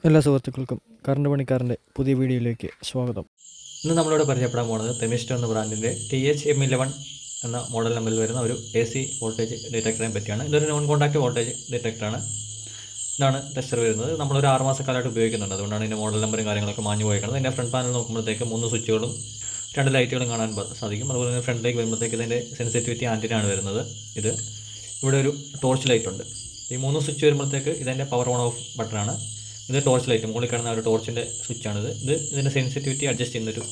എല്ലാ സുഹൃത്തുക്കൾക്കും കറണ്ട് പണിക്കാരൻ്റെ പുതിയ വീഡിയോയിലേക്ക് സ്വാഗതം. ഇന്ന് നമ്മളിവിടെ പരിചയപ്പെടാൻ പോകുന്നത് തെമിസ്റ്റോ എന്ന ബ്രാൻഡിൻ്റെ THM11 എന്ന മോഡൽ നമ്പറിൽ വരുന്ന ഒരു AC വോൾട്ടേജ് ഡിറ്റക്ടറിനെ പറ്റിയാണ്. ഇതൊരു നോൺ കോൺടാക്റ്റ് വോൾട്ടേജ് ഡിറ്റക്ടറാണ്. ഇതാണ് ടെസ്റ്റർ വരുന്നത്. നമ്മളൊരു 6 മാസക്കാലമായിട്ട് ഉപയോഗിക്കുന്നുണ്ട്. അതുകൊണ്ടാണ് ഇതിൻ്റെ മോഡൽ നമ്പറും കാര്യങ്ങളൊക്കെ മാഞ്ഞു പോയിരിക്കുന്നത്. ഇതിൻ്റെ ഫ്രണ്ട് പാനൽ നോക്കുമ്പോഴത്തേക്ക് 3 സ്വിച്ചുകളും 2 ലൈറ്റുകളും കാണാൻ സാധിക്കും. അതുപോലെ തന്നെ ഫ്രണ്ടിലേക്ക് വരുമ്പോഴത്തേക്ക് ഇതിൻ്റെ സെൻസിറ്റിവിറ്റി ആൻറ്റിനാണ് വരുന്നത്. ഇവിടെ ഒരു ടോർച്ച് ലൈറ്റ് ഉണ്ട്. ഈ 3 സ്വിച്ച് വരുമ്പോഴത്തേക്ക് ഇതിൻ്റെ പവർ ഓൺ ഓഫ് ബട്ടണാണ്. ഇത് ടോർച്ച് ലൈറ്റ്, മുകളിൽ കാണുന്ന ഒരു ടോർച്ചിൻ്റെ സ്വിച്ചാണിത്. ഇതിൻ്റെ സെൻസിറ്റിവിറ്റി അഡ്ജസ്റ്റ് ചെയ്യുന്നൊരു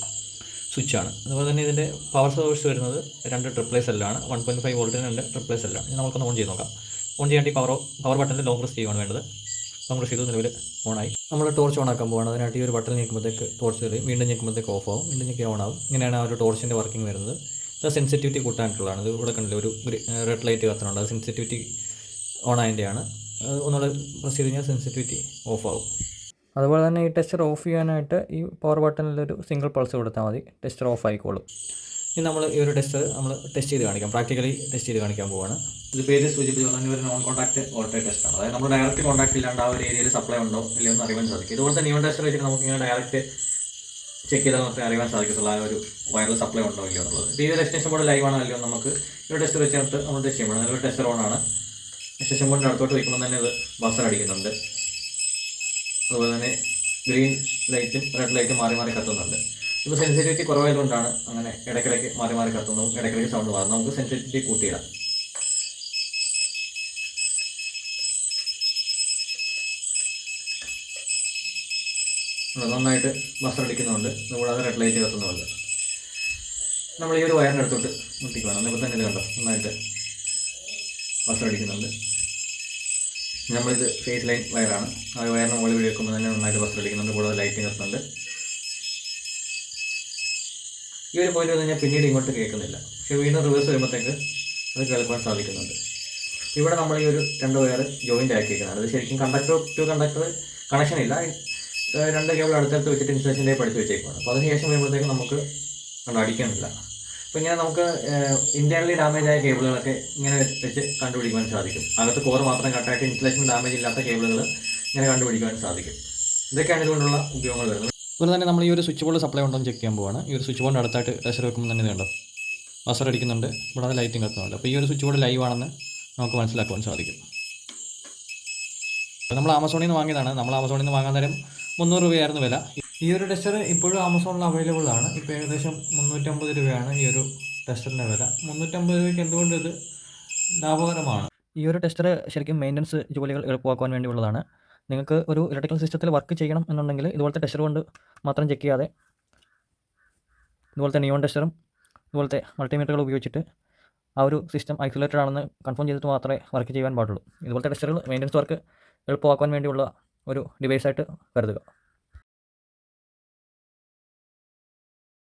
സ്വിച്ചാണ്. അതുപോലെ തന്നെ ഇതിൻ്റെ പവർ സോഴ്സ് വരുന്നത് 2 ട്രിപ്പിൾ സെല്ലാണ്. 1.5 വോൾട്ടിന് 2 ട്രിപ്പിൾ സെല്ലാണ്. ഇനി നമുക്കൊന്ന് ഓൺ ചെയ്ത് നോക്കാം. ഓൺ ചെയ്യാൻ ഈ പവർ ബട്ടണിൽ ലോങ് പ്രസ് ചെയ്യുകയാണ് വേണ്ടത്. ലോങ് പ്രസ് ചെയ്ത് നിലവിൽ ഓണായി. നമ്മൾ ടോർച്ച് ഓൺ ആക്കാൻ പോകണം. അതിനായിട്ട് ഈ ഒരു ബട്ടൺ ഞെക്കുമ്പോഴത്തേക്ക് ടോർച്ച് കയറി, വീണ്ടും ഞെക്കുമ്പോഴത്തേക്ക് ഓഫ് ആവും, വീണ്ടും ഞെക്കി ഓൺ ആവും. ഇങ്ങനെയാണ് ആ ഒരു ടോർച്ചിൻ്റെ വർക്കിംഗ് വരുന്നത്. ഇത് സെൻസിറ്റിവിറ്റി കൂട്ടാനായിട്ടുള്ളതാണ്. ഇത് ഇവിടെ കണ്ടില്ല, ഒരു റെഡ് ലൈറ്റ് കത്തുന്നുണ്ട്. അത് സെൻസിറ്റിവിറ്റി ഓൺ ആയതിൻ്റെയാണ്. ഒന്നുകൂടെ പ്രസ് ചെയ്ത് കഴിഞ്ഞാൽ സെൻസിറ്റിവിറ്റി ഓഫ് ആവും. അതുപോലെ തന്നെ ഈ ടെസ്റ്റർ ഓഫ് ചെയ്യാനായിട്ട് ഈ പവർ ബട്ടണിലൊരു സിംഗിൾ പൾസ് കൊടുത്താൽ മതി, ടെസ്റ്റർ ഓഫ് ആയിക്കോളും. ഇനി നമ്മൾ ഈ ഒരു ടെസ്റ്റർ ടെസ്റ്റ് ചെയ്ത് കാണിക്കാം, പ്രാക്ടിക്കലി ടെസ്റ്റ് ചെയ്ത് കാണിക്കാൻ പോവാണ്. ഇത് പേര് സൂചിപ്പിച്ചു തന്നെ ഒരു നോൺ കോൺടാക്ട് വോൾട്ടേജ് ടെസ്റ്റാണ്. അതായത് നമ്മൾ ഡയറക്റ്റ് കോൺടാക്ട് ഇല്ലാണ്ട് ആ ഒരു ഏരിയയിൽ സപ്ലൈ ഉണ്ടോ ഇല്ലയോ എന്ന് അറിയാൻ സാധിക്കും. ഇതുപോലെ തന്നെ നിയോൺ ടെസ്റ്റർ വെച്ചിട്ട് നമുക്ക് ഇങ്ങനെ ഡയറക്റ്റ് ചെക്ക് ചെയ്താൽ നമുക്ക് അറിയാൻ സാധിക്കത്തുള്ളൂ ആ ഒരു വയറിൽ സപ്ലൈ ഉണ്ടോ ഇല്ലയോ എന്നുള്ളത്. ഈ ഒരു എക്സ്റ്റൻഷൻ ബോർഡ് ലൈവ് ആണോ ഇല്ലയോ നമുക്ക് ഈ ഒരു ടെസ്റ്റർ വെച്ചിട്ട് നമ്മൾ ടെസ്റ്റ് ചെയ്യണം. അതിലൊരു ടെസ്റ്റർ ഓൺ ആണ്. എക്സ്റ്റൻഷൻ ബോർഡിൻ്റെ അടുത്തോട്ട് വയ്ക്കുമ്പോൾ തന്നെ ഇത് ബസർ അടിക്കുന്നുണ്ട്. അതുപോലെ തന്നെ ഗ്രീൻ ലൈറ്റും റെഡ് ലൈറ്റും മാറി മാറി കത്തുന്നുണ്ട്. ഇപ്പോൾ സെൻസിറ്റിവിറ്റി കുറവായതുകൊണ്ടാണ് അങ്ങനെ ഇടയ്ക്കിടയ്ക്ക് മാറി മാറി കത്തുന്നതും ഇടയ്ക്കിടയ്ക്ക് സൗണ്ട് മാറും. നമുക്ക് സെൻസിറ്റിവിറ്റി കൂട്ടിയിടാം. നന്നായിട്ട് ബസർ അടിക്കുന്നുണ്ട്, കൂടാതെ റെഡ് ലൈറ്റ് കത്തുന്നുണ്ട്. നമ്മൾ ഈ ഒരു വയറിൻ്റെ അടുത്തോട്ട് മുട്ടിക്കണം. ഇപ്പോൾ തന്നെ ഇത് കണ്ടോ, നന്നായിട്ട് ബസർ അടിക്കുന്നുണ്ട്. നമ്മളിത് ഫേസ് ലൈൻ വയറാണ്. ആ വയറിന് മുകളിൽ വെക്കുമ്പോൾ തന്നെ നന്നായിട്ട് ബസർ അടിക്കുന്നുണ്ട്, കൂടാതെ ലൈറ്റിംഗ് കത്തുന്നുണ്ട്. ഈ ഒരു പോയിന്റ് വന്നു കഴിഞ്ഞാൽ പിന്നീട് ഇങ്ങോട്ട് കേൾക്കുന്നില്ല, പക്ഷേ വീണ്ടും റിവേഴ്സ് വരുമ്പോഴത്തേക്ക് അത് കേൾക്കാൻ സാധിക്കുന്നുണ്ട്. ഇവിടെ നമ്മൾ ഈ ഒരു 2 വയർ ജോയിൻ്റ് ആക്കിയിരിക്കുന്നതാണ്. അത് ശരിക്കും കണ്ടക്ടർ ടു കണ്ടക്ടർ കണക്ഷൻ ഇല്ല, 2 കേബിൾ അടുത്തടുത്ത് വെച്ചിട്ട് ഇൻസുലേഷൻ്റെ പഠിച്ച് വെച്ചേക്കുകയാണ്. അപ്പോൾ അതിനുശേഷം വരുമ്പോഴത്തേക്ക് നമുക്ക് അടിക്കാനില്ല. അപ്പോൾ ഇങ്ങനെ നമുക്ക് ഇന്റേണലി ഡാമേജ് ആയ കേബിളുകളൊക്കെ ഇങ്ങനെ വെച്ച് കണ്ടുപിടിക്കുവാൻ സാധിക്കും. അകത്ത് കോർ മാത്രം കട്ടായിട്ട് ഇൻസുലേഷൻ ഡാമേജ് ഇല്ലാത്ത കേബിളുകൾ ഇങ്ങനെ കണ്ടുപിടിക്കുവാൻ സാധിക്കും. ഇതൊക്കെയാണ് ഇതുകൊണ്ടുള്ള ഉപയോഗങ്ങൾ വരുന്നത്. അതുപോലെ തന്നെ നമ്മൾ ഈ ഒരു സ്വിച്ച് ബോർഡ് സപ്ലൈ ഉണ്ടോ എന്ന് ചെക്ക് ചെയ്യാൻ പോവാണ്. ഈ ഒരു സ്വിച്ച് ബോർഡ് അടുത്തായിട്ട് ടെസ്റ്റർ വെക്കുമ്പോൾ തന്നെ ഇതുണ്ടോ ബസർ അടിക്കുന്നുണ്ട്, കൂടാതെ ലൈറ്റിംഗ് കത്തുന്നുണ്ട്. അപ്പോൾ ഈ ഒരു സ്വിച്ച് ബോർഡ് ലൈവ് ആണെന്ന് നമുക്ക് മനസ്സിലാക്കുവാൻ സാധിക്കും. നമ്മൾ ആമസോണിൽ നിന്ന് വാങ്ങിയതാണ്. നമ്മൾ ആമസോണിൽ നിന്ന് വാങ്ങാൻ നേരം 300 രൂപയായിരുന്നു വില. ഈ ഒരു ടെസ്റ്റർ ഇപ്പോഴും ആമസോണിൽ അവൈലബിൾ ആണ്. ഇപ്പോൾ ഏകദേശം 350 രൂപയാണ് ഈ ഒരു ടെസ്റ്ററിൻ്റെ വില. 350 രൂപയ്ക്ക് എന്തുകൊണ്ട് ഇത് ലാഭകരമാണ്. ഈ ഒരു ടെസ്റ്റർ ശരിക്കും മെയിൻ്റനൻസ് ജോലികൾ എളുപ്പമാക്കാൻ വേണ്ടിയുള്ളതാണ്. നിങ്ങൾക്ക് ഒരു ഇലക്ട്രിക്കൽ സിസ്റ്റത്തിൽ വർക്ക് ചെയ്യണം എന്നുണ്ടെങ്കിൽ ഇതുപോലത്തെ ടെസ്റ്റർ കൊണ്ട് മാത്രം ചെക്ക് ചെയ്യാതെ ഇതുപോലത്തെ നിയോൺ ടെസ്റ്ററും ഇതുപോലത്തെ മൾട്ടിമീറ്ററുകൾ ഉപയോഗിച്ചിട്ട് ആ ഒരു സിസ്റ്റം ഐസൊലേറ്റഡ് ആണെന്ന് കൺഫേം ചെയ്തിട്ട് മാത്രമേ വർക്ക് ചെയ്യാൻ പാടുള്ളൂ. ഇതുപോലത്തെ ടെസ്റ്ററുകൾ മെയിൻ്റനൻസ് വർക്ക് എളുപ്പമാക്കാൻ വേണ്ടിയുള്ള ഒരു ഡിവൈസായിട്ട് കരുതുക.